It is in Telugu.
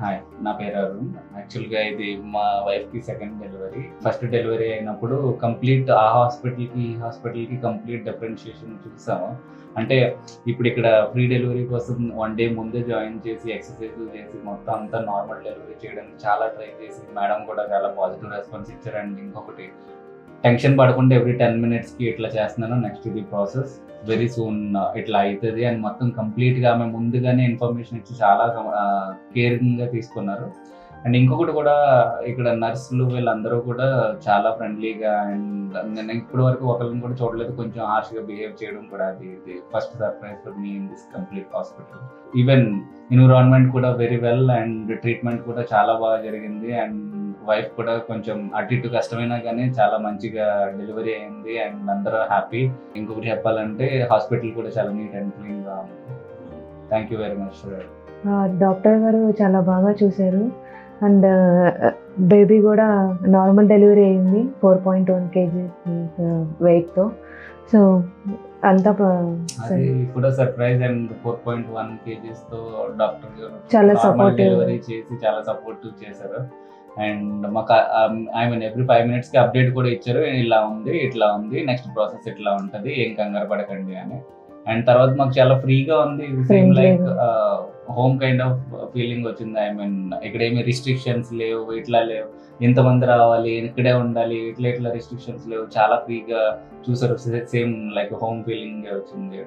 హాయ్, నా పేరు అరుణ్. యాక్చువల్‌గా ఇది మా వైఫ్‌కి సెకండ్ డెలివరీ. ఫస్ట్ డెలివరీ అయినప్పుడు కంప్లీట్ ఆ హాస్పిటల్‌కి, ఈ హాస్పిటల్‌కి కంప్లీట్ డిఫరెన్షియేషన్ చూసాము. అంటే ఇప్పుడు ఇక్కడ ప్రీ డెలివరీ కోసం 1 డే ముందే జాయిన్ చేసి, ఎక్సర్‌సైజులు చేసి, మొత్తం అంతా నార్మల్ డెలివరీ చేయడానికి చాలా ట్రై చేసి, మేడం కూడా చాలా పాజిటివ్ రెస్పాన్స్ ఇచ్చారు. అండ్ ఇంకొకటి టెన్షన్ పడకుండా ఎవ్రీ 10 మినిట్స్‌కి ఇట్లా చేస్తున్నాను. నెక్స్ట్ ఇది ప్రాసెస్. వెరీ సూన్ ఇట్లా అయితది అని మొత్తం కంప్లీట్‌గా ఆమె ముందుగానే ఇన్ఫర్మేషన్ ఇచ్చి చాలా కేరింగ్‌గా తీసుకున్నారు. అండ్ ఇంకొకటి కూడా ఇక్కడ నర్సులు వీళ్ళందరూ కూడా చాలా ఫ్రెండ్లీగా అండ్ నేను ఇప్పటి వరకు ఒకళ్ళని కూడా చూడలేదు కొంచెం హార్ష్‌గా బిహేవ్ చేయడం కూడా ఇది first surprise for me in this complete hospital. Even environment కూడా వెరీ వెల్ అండ్ ట్రీట్మెంట్ కూడా చాలా బాగా జరిగింది. అండ్ వైఫ్ కూడా కొంచెం అటు ఇటు కష్టమైనా కానీ చాలా మంచిగా డెలివరీ అయింది అండ్ అందరూ హ్యాపీ. ఇంకొకటి చెప్పాలంటే హాస్పిటల్ కూడా చాలా నీట్ అండ్ క్లీన్‌గా ఉంది. Thank you very much sir. Doctor గారు చాలా బాగా చూశారు. అండ్ బేబీ కూడా నార్మల్ డెలివరీ అయింది 4.1 కేజీస్ వెయిట్‌తో. సో అంతా అది కూడా సర్ప్రైజ్. అండ్ 4.1 కేజీస్‌తో డాక్టర్ గారు చాలా నార్మల్ సపోర్టివ్. డెలివరీ చేసి చాలా సపోర్టివ్ చేశారు. అండ్ మాకు ఐ మీన్ ఎవ్రీ 5 మినిట్స్‌కి అప్డేట్ కూడా ఇచ్చారు. ఇలా ఉంది, ఇట్లా ఉంది, నెక్స్ట్ ప్రాసెస్ ఇట్లా ఉంటది, ఏం కంగారు పడకండి అని. అండ్ తర్వాత మాకు చాలా ఫ్రీగా ఉంది. Same like home kind of feeling వచ్చింది. ఐ మీన్ ఇక్కడ ఏమి రిస్ట్రిక్షన్స్ లేవు, ఇట్లా లేవు, ఇంతమంది రావాలి, ఇక్కడే ఉండాలి, ఇట్లా రిస్ట్రిక్షన్స్ లేవు. చాలా ఫ్రీగా చూసారు. సేమ్ లైక్ హోమ్ ఫీలింగ్ వచ్చింది.